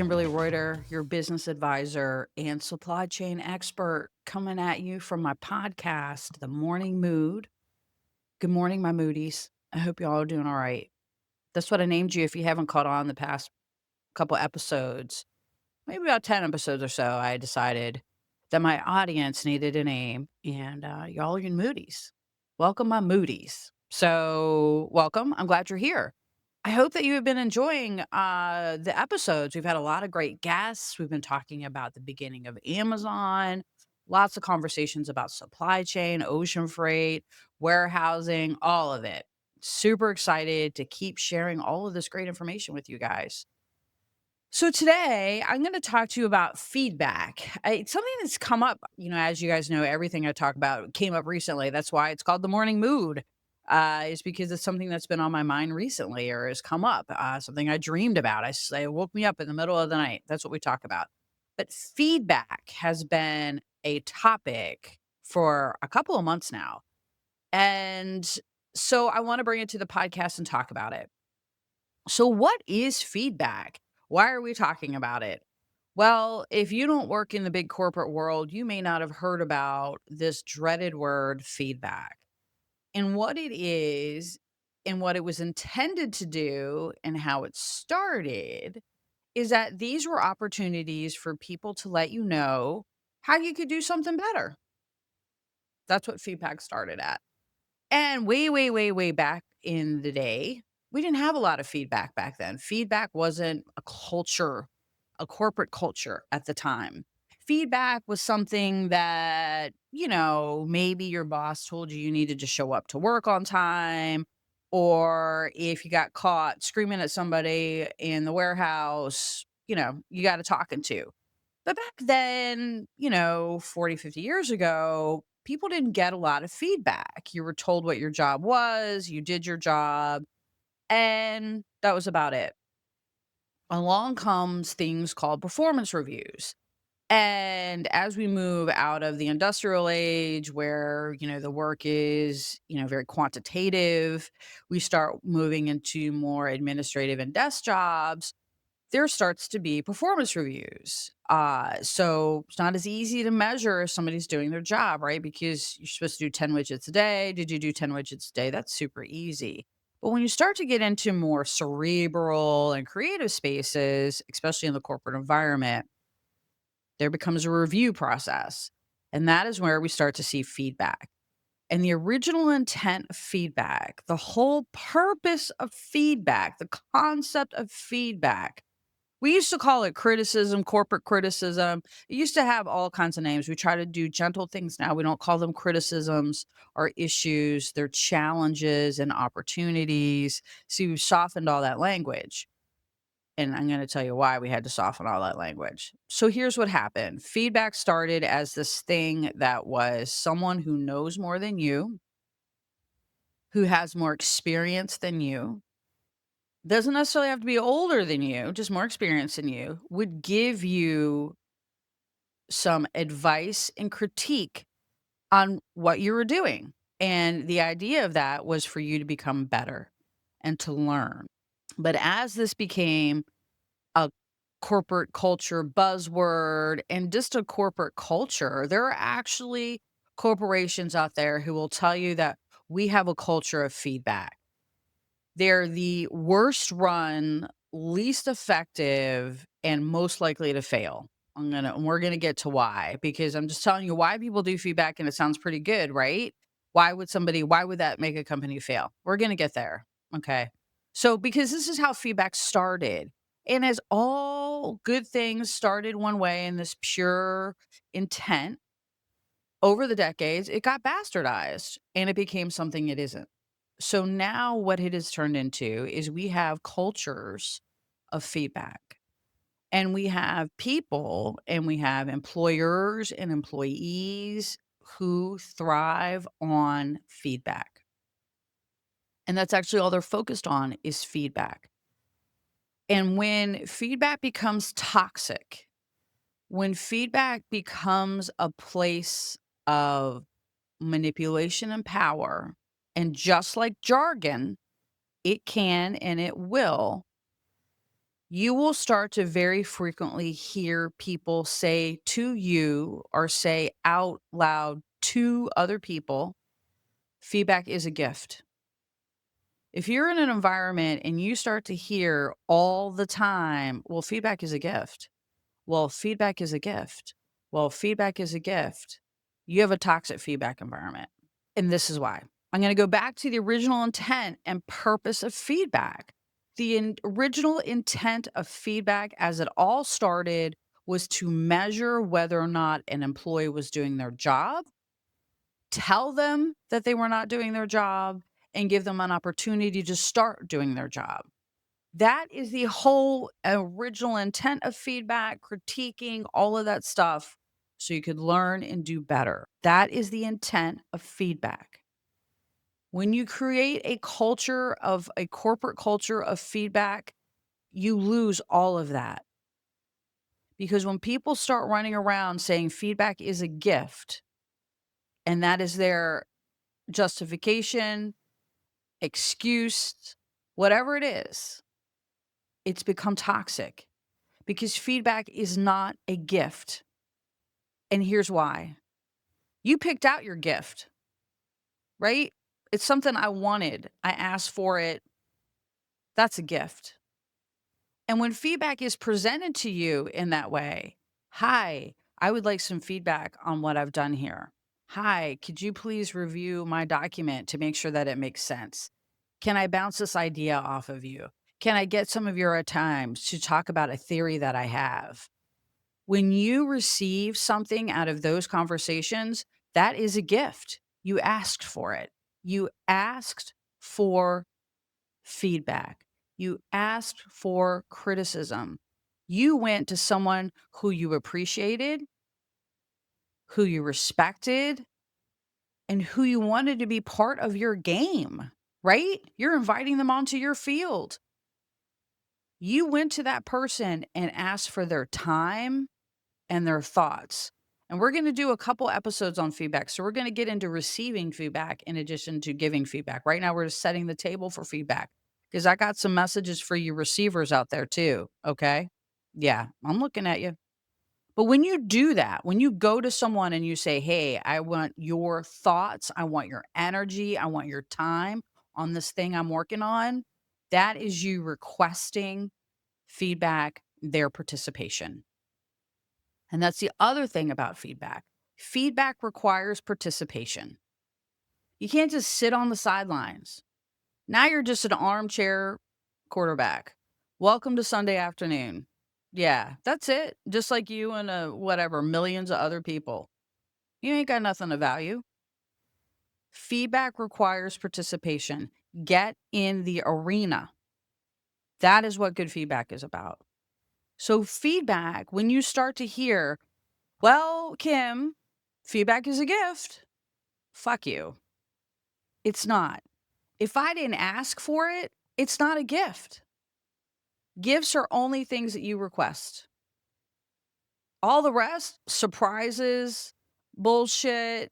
Kimberly Reuter, your business advisor and supply chain expert, coming at you from my podcast, The Morning Mood. Good morning, my moodies. I hope you all are doing all right. That's what I named you if you haven't caught on the past couple episodes, maybe about 10 episodes or so. I decided that my audience needed a name, and y'all are in moodies. Welcome, my moodies. So, welcome. I'm glad you're here. I hope that you have been enjoying the episodes. We've had a lot of great guests. We've been talking about the beginning of Amazon, lots of conversations about supply chain, ocean freight, warehousing, all of it. Super excited to keep sharing all of this great information with you guys. So today I'm going to talk to you about feedback. It's something that's come up, as you guys know, everything I talk about came up recently. That's why it's called the morning mood. Is because it's something that's been on my mind recently or has come up, something I dreamed about. It woke me up in the middle of the night. That's what we talk about. But feedback has been a topic for a couple of months now. And so I want to bring it to the podcast and talk about it. So, what is feedback? Why are we talking about it? Well, if you don't work in the big corporate world, you may not have heard about this dreaded word feedback and what it is and what it was intended to do and how it started is that these were opportunities for people to let you know how you could do something better. That's what feedback started at. And way, way, way, way back in the day, we didn't have a lot of feedback back then. Feedback wasn't a culture, a corporate culture at the time. Feedback was something that, maybe your boss told you needed to show up to work on time. Or if you got caught screaming at somebody in the warehouse, you got a talking to. But back then, 40, 50 years ago, people didn't get a lot of feedback. You were told what your job was, you did your job, and that was about it. Along comes things called performance reviews. And as we move out of the industrial age where, the work is, very quantitative, we start moving into more administrative and desk jobs there starts to be performance reviews. So it's not as easy to measure if somebody's doing their job, right? Because you're supposed to do 10 widgets a day. Did you do 10 widgets a day? That's super easy. But when you start to get into more cerebral and creative spaces, especially in the corporate environment, there becomes a review process. And that is where we start to see feedback. And the original intent of feedback, the whole purpose of feedback, the concept of feedback we used to call it criticism, corporate criticism. It used to have all kinds of names. We try to do gentle things now. We don't call them criticisms or issues. They're challenges and opportunities. See, we've softened all that language. And I'm going to tell you why we had to soften all that language. So here's what happened feedback started as this thing that was someone who knows more than you, who has more experience than you, doesn't necessarily have to be older than you, just more experience than you, would give you some advice and critique on what you were doing. And the idea of that was for you to become better and to learn. But as this became a corporate culture buzzword and just a corporate culture, there are actually corporations out there who will tell you that we have a culture of feedback. They're the worst run, least effective, and most likely to fail. We're gonna get to why, because I'm just telling you why people do feedback and it sounds pretty good, right? Why would that make a company fail? We're gonna get there. Okay. So because this is how feedback started. And as all good things started one way in this pure intent, over the decades, it got bastardized and it became something it isn't. So now what it has turned into is we have cultures of feedback and we have people and we have employers and employees who thrive on feedback. And that's actually all they're focused on is feedback. And when feedback becomes toxic, when feedback becomes a place of manipulation and power, and just like jargon, it can and it will You will start to very frequently hear people say to you or say out loud to other people, feedback is a gift. If you're in an environment and you start to hear all the time, well, feedback is a gift. Well, feedback is a gift. Well, feedback is a gift. You have a toxic feedback environment. And this is why. I'm going to go back to the original intent and purpose of feedback. The original intent of feedback, as it all started, was to measure whether or not an employee was doing their job, tell them that they were not doing their job, and give them an opportunity to start doing their job. That is the whole original intent of feedback, critiquing, all of that stuff, so you could learn and do better. That is the intent of feedback. When you create a corporate culture of feedback, you lose all of that. Because when people start running around saying feedback is a gift, and that is their justification, excuse, whatever it is, it's become toxic because feedback is not a gift. And here's why. You picked out your gift, right? It's something I wanted. I asked for it. That's a gift. And when feedback is presented to you in that way, hi, I would like some feedback on what I've done here. Hi, could you please review my document to make sure that it makes sense? Can I bounce this idea off of you? Can I get some of your time to talk about a theory that I have? When you receive something out of those conversations, that is a gift. You asked for it. You asked for feedback. You asked for criticism. You went to someone who you appreciated, who you respected, and who you wanted to be part of your game, right? You're inviting them onto your field. You went to that person and asked for their time and their thoughts. And we're going to do a couple episodes on feedback. So we're going to get into receiving feedback in addition to giving feedback. Right now, we're just setting the table for feedback because I got some messages for you receivers out there too. Okay. Yeah, I'm looking at you. But when you do that, when you go to someone and you say, hey, I want your thoughts, I want your energy, I want your time on this thing I'm working on, that is you requesting feedback, their participation. And that's the other thing about feedback. Feedback requires participation. You can't just sit on the sidelines. Now you're just an armchair quarterback. Welcome to Sunday afternoon. Yeah, that's it. Just like you and whatever, millions of other people. You ain't got nothing of value. Feedback requires participation. Get in the arena. That is what good feedback is about. So, feedback, when you start to hear, well, Kim, feedback is a gift. Fuck you. It's not. If I didn't ask for it, it's not a gift. Gifts are only things that you request. All the rest, surprises, bullshit,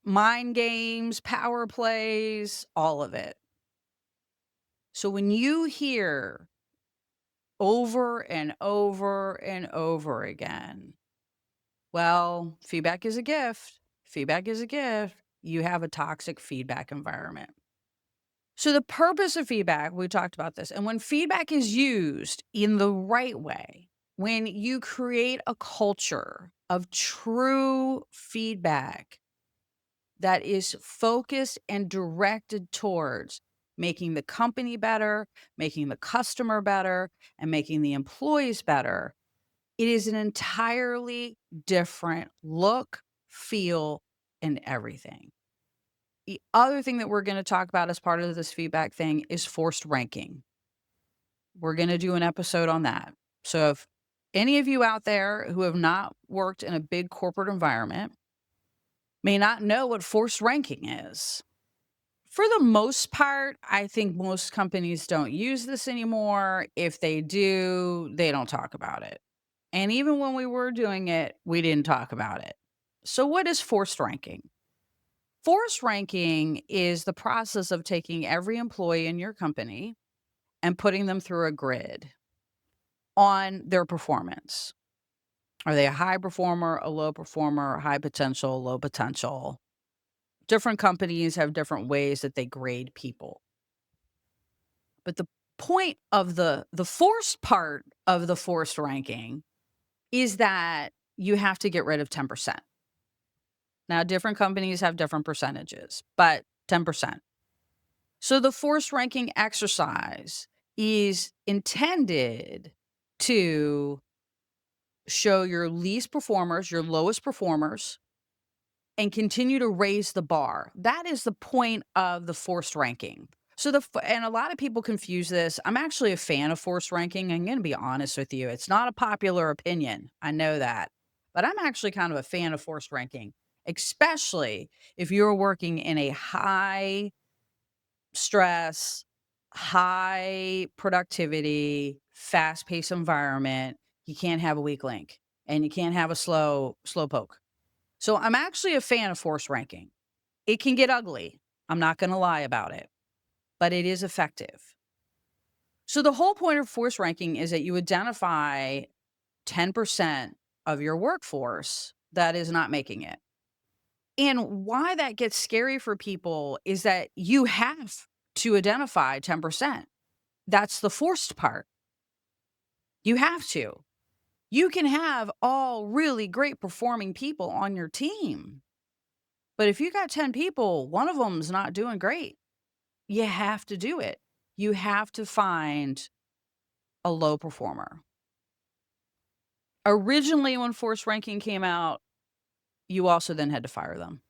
mind games, power plays, all of it. So when you hear over and over and over again, well, feedback is a gift. Feedback is a gift. You have a toxic feedback environment. So, the purpose of feedback, we talked about this. And when feedback is used in the right way, when you create a culture of true feedback that is focused and directed towards making the company better, making the customer better, and making the employees better, it is an entirely different look, feel, and everything. The other thing that we're going to talk about as part of this feedback thing is forced ranking. We're going to do an episode on that. So if any of you out there who have not worked in a big corporate environment may not know what forced ranking is. For the most part, I think most companies don't use this anymore. If they do, they don't talk about it. And even when we were doing it, we didn't talk about it. So what is forced ranking? Force ranking is the process of taking every employee in your company and putting them through a grid. on their performance. Are they a high performer, a low performer, high potential, low potential? Different companies have different ways that they grade people. But the point of the forced part of the forced ranking is that you have to get rid of 10%. Now, different companies have different percentages, but 10%. So the forced ranking exercise is intended to show your least performers, your lowest performers, and continue to raise the bar. That is the point of the forced ranking. So and a lot of people confuse this. I'm actually a fan of forced ranking. I'm going to be honest with you. It's not a popular opinion. I know that. But I'm actually kind of a fan of forced ranking, especially if you're working in a high stress, high productivity, fast paced environment. You can't have a weak link and you can't have a slow poke. So I'm actually a fan of force ranking. It can get ugly. I'm not going to lie about it, but it is effective. So the whole point of force ranking is that you identify 10% of your workforce that is not making it. And why that gets scary for people is that you have to identify 10%. That's the forced part. You have to. You can have all really great performing people on your team. But if you got 10 people, one of them's not doing great. You have to do it. You have to find a low performer. Originally, when force ranking came out, you also then had to fire them.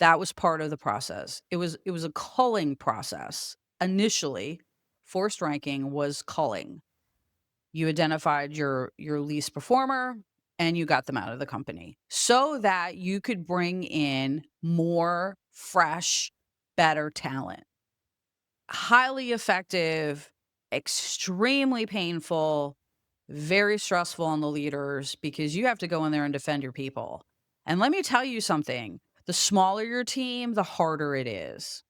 That was part of the process. It was a culling process. Initially, forced ranking was culling. You identified your least performer and you got them out of the company so that you could bring in more fresh, better talent. Highly effective, extremely painful, very stressful on the leaders because you have to go in there and defend your people. And let me tell you something, the smaller your team, the harder it is.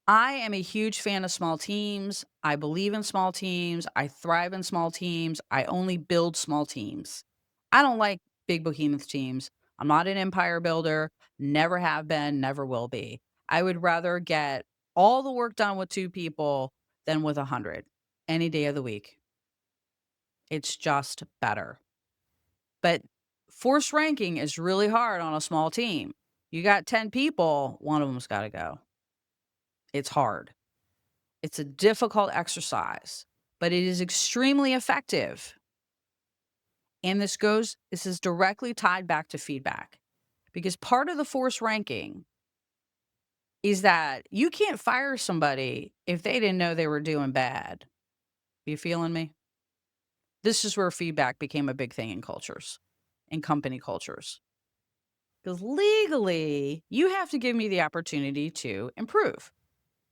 I am a huge fan of small teams. I believe in small teams. I thrive in small teams. I only build small teams. I don't like big behemoth teams. I'm not an empire builder, never have been, never will be. I would rather get all the work done with 2 people than with 100 any day of the week. It's just better. But force ranking is really hard on a small team. You got 10 people, one of them's got to go. It's hard. It's a difficult exercise, but it is extremely effective. And this is directly tied back to feedback because part of the force ranking is that you can't fire somebody if they didn't know they were doing bad. You feeling me? This is where feedback became a big thing in cultures, in company cultures. Because legally, you have to give me the opportunity to improve.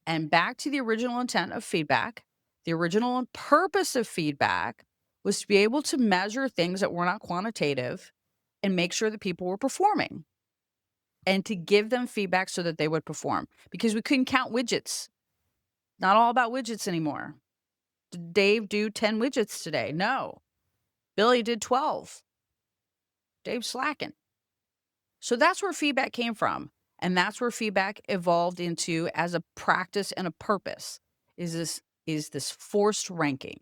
And back to the original intent of feedback, the original purpose of feedback was to be able to measure things that were not quantitative and make sure that people were performing and to give them feedback so that they would perform because we couldn't count widgets. Not all about widgets anymore. Did Dave do 10 widgets today? No. Billy did 12. Dave's slacking. So that's where feedback came from. And that's where feedback evolved into as a practice and a purpose is this forced ranking.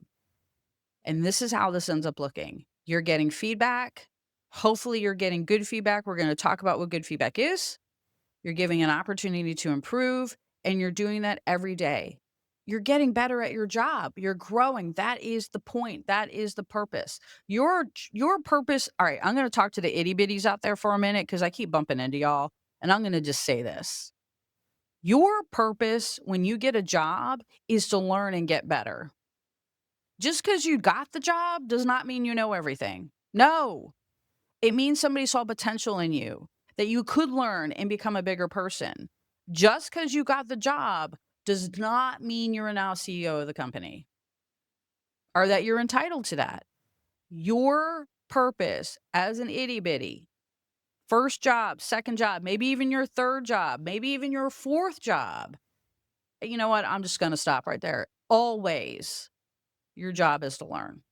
And this is how this ends up looking. You're getting feedback. Hopefully you're getting good feedback. We're going to talk about what good feedback is. You're giving an opportunity to improve and you're doing that every day. You're getting better at your job. You're growing. That is the point. That is the purpose. Your purpose. All right, I'm going to talk to the itty bitties out there for a minute because I keep bumping into y'all. And I'm going to just say this. Your purpose when you get a job is to learn and get better. Just because you got the job does not mean you know everything. No, it means somebody saw potential in you that you could learn and become a bigger person. Just because you got the job does not mean you're now CEO of the company or that you're entitled to that. Your purpose as an itty bitty, first job, second job, maybe even your third job, maybe even your fourth job. You know what? I'm just going to stop right there. Always, your job is to learn.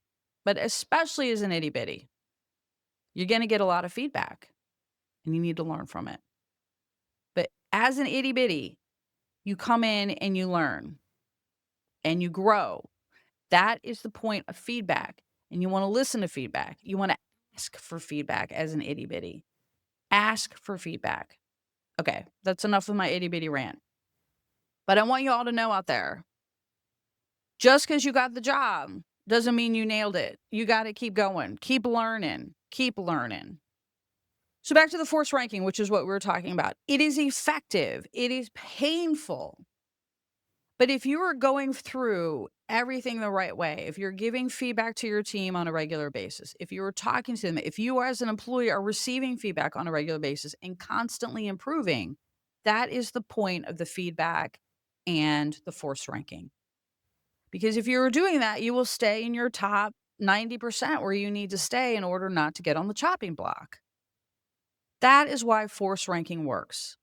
but especially as an itty bitty, you're going to get a lot of feedback and you need to learn from it. But as an itty bitty, you come in and you learn and you grow. That is the point of feedback. And you want to listen to feedback. You want to ask for feedback as an itty bitty. Ask for feedback. Okay, that's enough of my itty bitty rant. But I want you all to know out there, just because you got the job doesn't mean you nailed it. You got to keep going, keep learning, keep learning. So back to the force ranking, which is what we were talking about. It is effective. It is painful. But if you are going through everything the right way, if you're giving feedback to your team on a regular basis, if you are talking to them, if you as an employee are receiving feedback on a regular basis and constantly improving, that is the point of the feedback and the force ranking. Because if you're doing that, you will stay in your top 90% where you need to stay in order not to get on the chopping block. That is why force ranking works,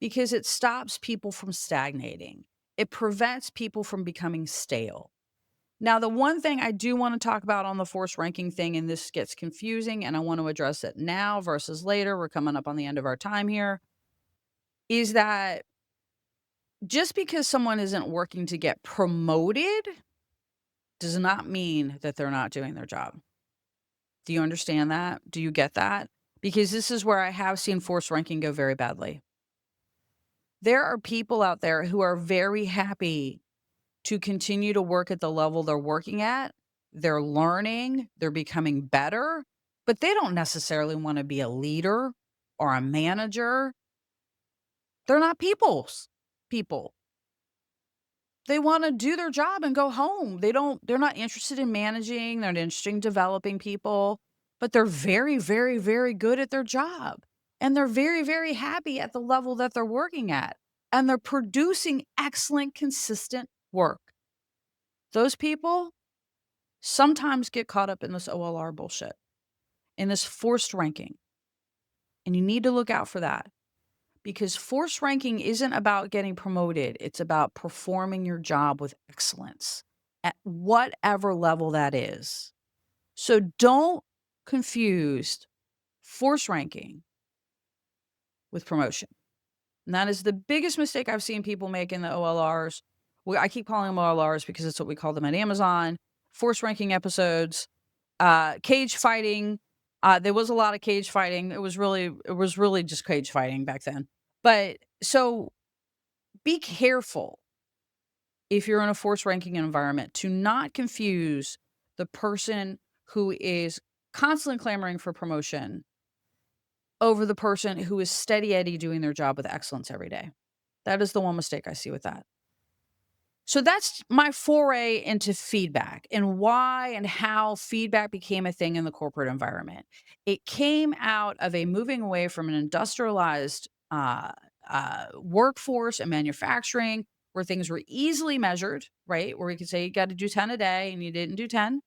because it stops people from stagnating. It prevents people from becoming stale. Now, the one thing I do want to talk about on the force ranking thing, and this gets confusing, and I want to address it now versus later, we're coming up on the end of our time here, is that just because someone isn't working to get promoted does not mean that they're not doing their job. Do you understand that? Do you get that? Because this is where I have seen force ranking go very badly. There are people out there who are very happy to continue to work at the level they're working at. They're learning, they're becoming better, but they don't necessarily want to be a leader or a manager. They're not people. They want to do their job and go home. They're not interested in managing, they're not interested in developing people, but they're very, very, very good at their job. And they're very, very happy at the level that they're working at. And they're producing excellent, consistent work. Those people sometimes get caught up in this OLR bullshit, in this forced ranking. And you need to look out for that, because forced ranking isn't about getting promoted. It's about performing your job with excellence at whatever level that is. So don't confuse force ranking with promotion. And that is the biggest mistake I've seen people make in the OLRs. I keep calling them OLRs because it's what we call them at Amazon. Force ranking episodes, cage fighting. There was a lot of cage fighting. It was really just cage fighting back then. But so be careful if you're in a force ranking environment to not confuse the person who is constantly clamoring for promotion over the person who is steady Eddie doing their job with excellence every day. That is the one mistake I see with that. So that's my foray into feedback and why and how feedback became a thing in the corporate environment. It came out of a moving away from an industrialized workforce and manufacturing where things were easily measured, right? Where we could say you got to do 10 a day and you didn't do 10,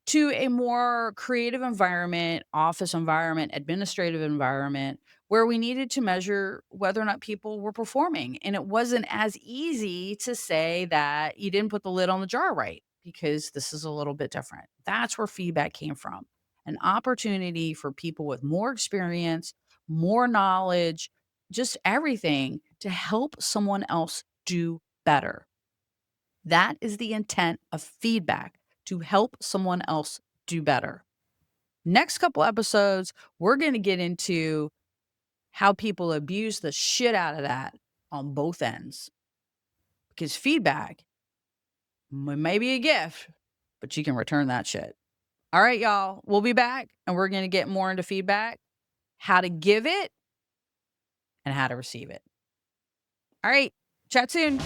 to a more creative environment, office environment, administrative environment, where we needed to measure whether or not people were performing. And it wasn't as easy to say that you didn't put the lid on the jar right, because this is a little bit different. That's where feedback came from. An opportunity for people with more experience, more knowledge, just everything to help someone else do better. That is the intent of feedback, to help someone else do better. Next couple episodes, we're going to get into how people abuse the shit out of that on both ends. Because feedback may be a gift, but you can return that shit. All right, y'all, we'll be back and we're going to get more into feedback, how to give it, and how to receive it. All right, chat soon.